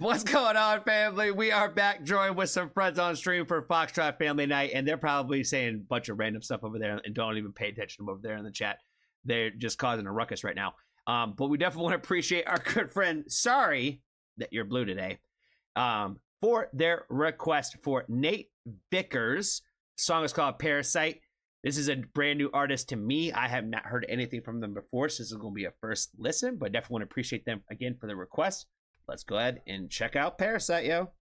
What's going on, family? We are back joined with some friends on stream for Foxtrot Family Night, and they're probably saying a bunch of random stuff over there and don't even pay attention to them over there in the chat. They're just causing a ruckus right now. But we definitely want to appreciate our good friend, sorry that you're blue today, for their request for Nate Vickers. The song is called Parasite. This is a brand new artist to me. I have not heard anything from them before, so this is going to be a first listen, but definitely want to appreciate them again for the request. Let's go ahead and check out Parasite, yo.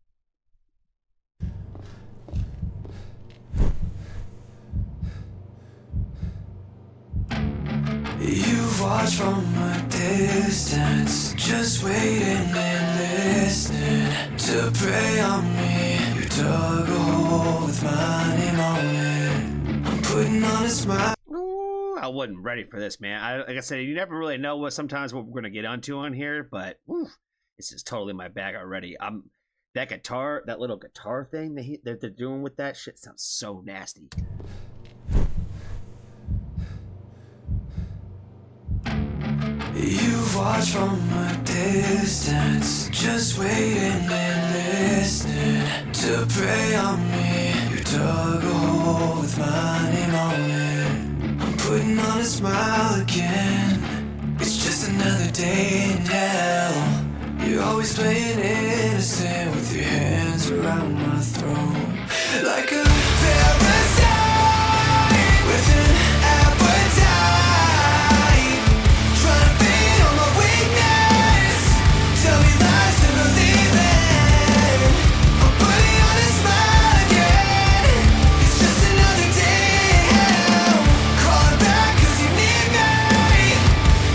You watch from a distance, just waiting and listening to prey on me. You dug a hole with my name on it. I'm putting on a smile. Ooh, I wasn't ready for this, man. Like I said, you never really know what we're gonna get onto on here, but oof, this is totally my bag already. That guitar, that little guitar thing that they're doing with that shit sounds so nasty. You watch from a distance, just waiting and listening to prey on me. You dug a hole with my name on it. I'm putting on a smile again. It's just another day in hell. You're always playing innocent with your hands around my throat, like a parasite with an appetite. Tell me lies to believe in. I'm putting on a smile again. It's just another day in hell. Crawling back cause you need me.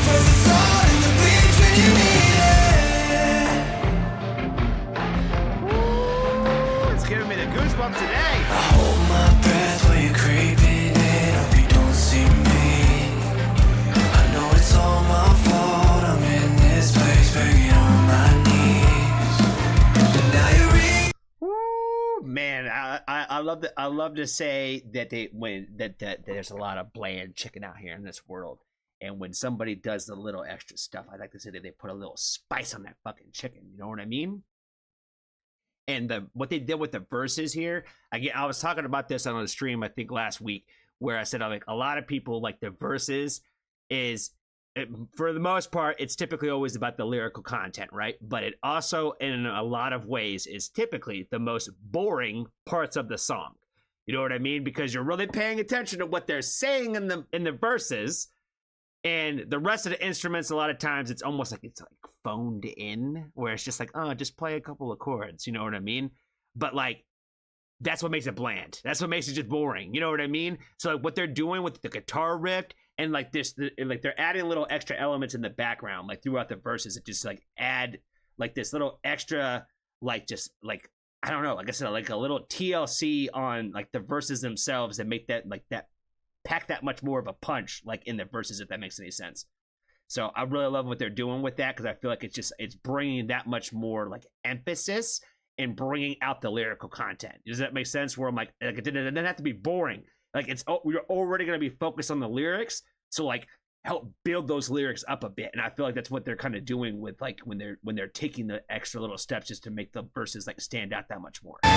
There's a salt in the bleach when you need it. Ooh, it's giving me the goosebumps today. I hold my breath while you're creeping in. Hope you don't see me. I know it's all my fault. I'm in this place begging on my knees. Now you're Man, I love to say that that there's a lot of bland chicken out here in this world, and when somebody does the little extra stuff, I like to say that they put a little spice on that fucking chicken. You know what I mean? And what they did with the verses here, again, I was talking about this on the stream I think last week, where I said like a lot of people like the verses is. For the most part, it's typically always about the lyrical content, right? But it also, in a lot of ways, is typically the most boring parts of the song. You know what I mean? Because you're really paying attention to what they're saying in the verses, and the rest of the instruments, a lot of times, it's almost like it's like phoned in, where it's just like, oh, just play a couple of chords. You know what I mean? But like, that's what makes it bland. That's what makes it just boring. You know what I mean? So like what they're doing with the guitar riff and like this, like they're adding little extra elements in the background, like throughout the verses, it just like add like this little extra, like just like, I don't know, like I said, like a little TLC on like the verses themselves that make that like that pack that much more of a punch, like in the verses, if that makes any sense. So I really love what they're doing with that, because I feel like it's bringing that much more like emphasis and bringing out the lyrical content. Does that make sense? Where I'm like it doesn't have to be boring. Like we're already going to be focused on the lyrics, so like help build those lyrics up a bit. And I feel like that's what they're kind of doing with like when they're taking the extra little steps just to make the verses like stand out that much more. I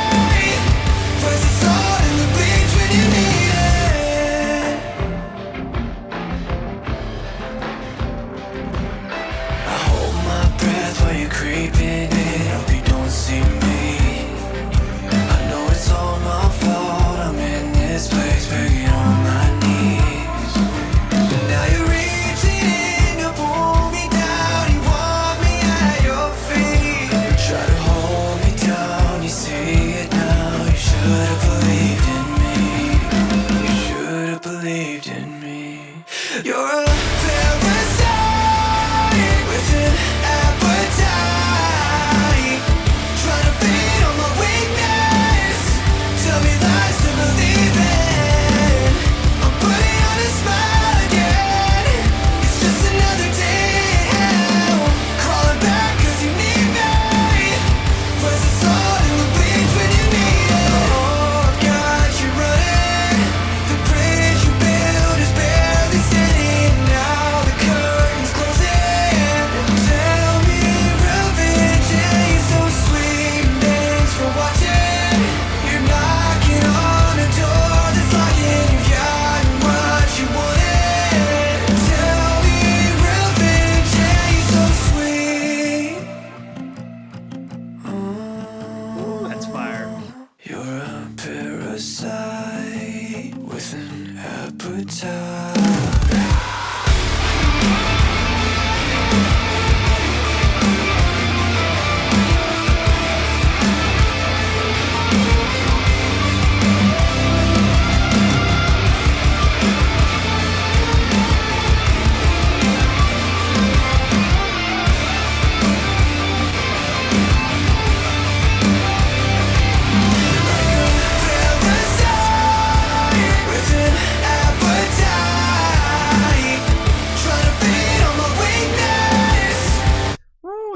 hold my breath while you're creeping in. Hope you don't see me. I know it's all my fault. I'm in this place begging on my knees. Now you're reaching in to pull me down. You want me at your feet. You try to hold me down. You see it now. You should have believed in me. You should have believed in me. You're a parasite with an appetite.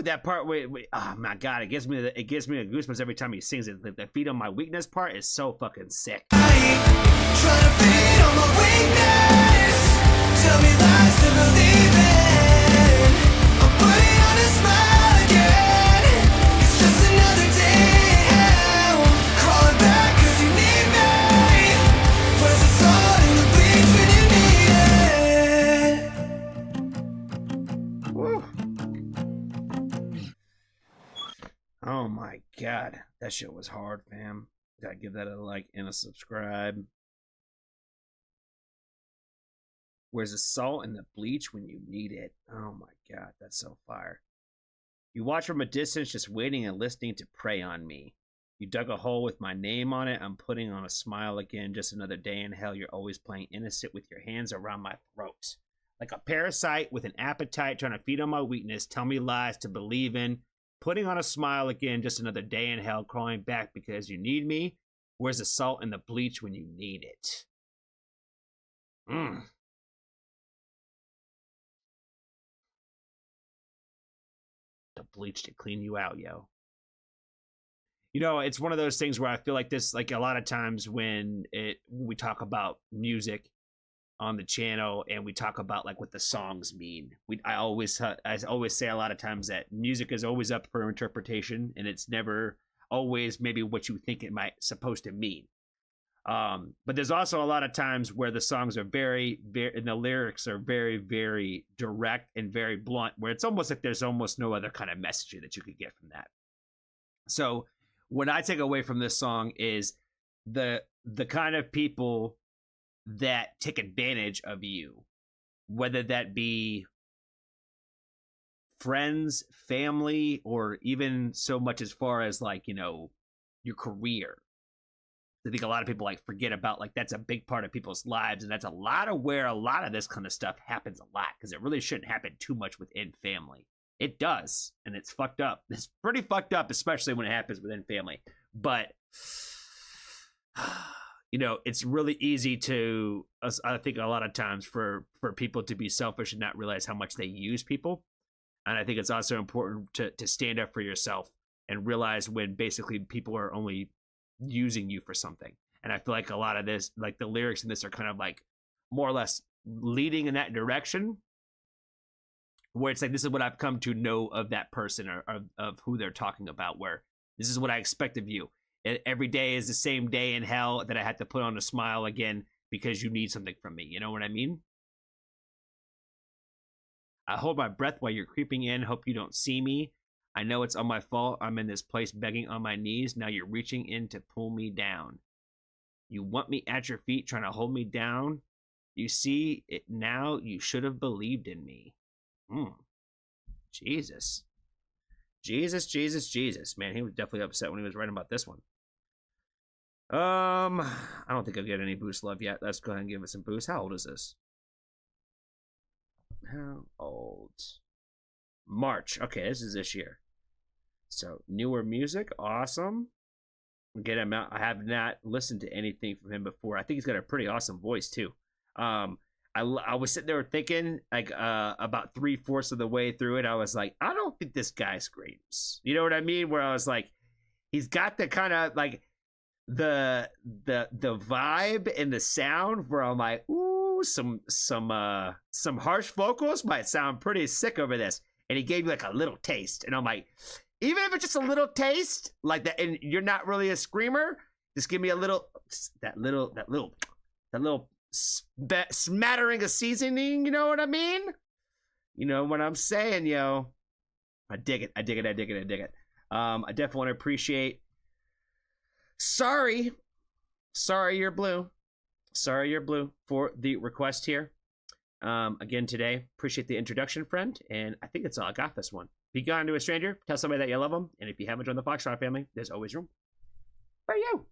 that part where oh my god, it gives me the goosebumps every time he sings it. The feed on my weakness part is so fucking sick. Trying to feed on my weakness. Tell me lies to believe in. I'm putting on a smile again. It's just another day in hell. Crawling back 'cause you need me. Where's the salt in the bleach when you need it? Woo. Oh my god, that shit was hard, fam. Gotta give that a like and a subscribe. Where's the salt and the bleach when you need it? Oh my god, that's so fire. You watch from a distance, just waiting and listening to prey on me. You dug a hole with my name on it. I'm putting on a smile again. Just another day in hell. You're always playing innocent with your hands around my throat. Like a parasite with an appetite, trying to feed on my weakness. Tell me lies to believe in. Putting on a smile again. Just another day in hell. Crawling back because you need me. Where's the salt and the bleach when you need it? The bleach to clean you out, yo. You know, it's one of those things where I feel like this, like a lot of times when we talk about music on the channel and we talk about like what the songs mean. I always say a lot of times that music is always up for interpretation, and it's never always maybe what you think it might supposed to mean. But there's also a lot of times where the songs are very, and the lyrics are very, very direct and very blunt, where it's almost like there's almost no other kind of message that you could get from that. So what I take away from this song is the kind of people that take advantage of you, whether that be friends, family, or even so much as far as like, you know, your career. I think a lot of people like forget about like that's a big part of people's lives, and that's a lot of where a lot of this kind of stuff happens a lot, because it really shouldn't happen too much within family. It does, and it's fucked up. It's pretty fucked up, especially when it happens within family. But you know, it's really easy to, I think a lot of times for people to be selfish and not realize how much they use people. And I think it's also important to stand up for yourself and realize when basically people are only using you for something. And I feel like a lot of this, like the lyrics in this are kind of like more or less leading in that direction, where it's like, this is what I've come to know of that person, or of who they're talking about, where this is what I expect of you. Every day is the same day in hell that I had to put on a smile again because you need something from me. You know what I mean? I hold my breath while you're creeping in. Hope you don't see me. I know it's all my fault. I'm in this place begging on my knees. Now you're reaching in to pull me down. You want me at your feet trying to hold me down. You see it now. You should have believed in me. Jesus. Jesus. Man, he was definitely upset when he was writing about this one. I don't think I'll get any boost love yet. Let's go ahead and give it some boost. How old is this? How old? March. Okay, this is this year. So, newer music. Awesome. Get him out. I have not listened to anything from him before. I think he's got a pretty awesome voice, too. I was sitting there thinking, like, about 3/4 of the way through it, I was like, I don't think this guy screams. You know what I mean? Where I was like, he's got the kind of, like, the vibe and the sound where I'm like, ooh, some harsh vocals might sound pretty sick over this. And he gave me like a little taste, and I'm like, even if it's just a little taste like that, and you're not really a screamer, just give me a little, that little smattering of seasoning. You know what I mean? You know what I'm saying, yo. I dig it. I definitely want to appreciate. Sorry you're blue for the request here. Again today, appreciate the introduction, friend, and I think that's all I got this one. Be kind to a stranger, tell somebody that you love them, and if you haven't joined the Foxtrot family, there's always room for you.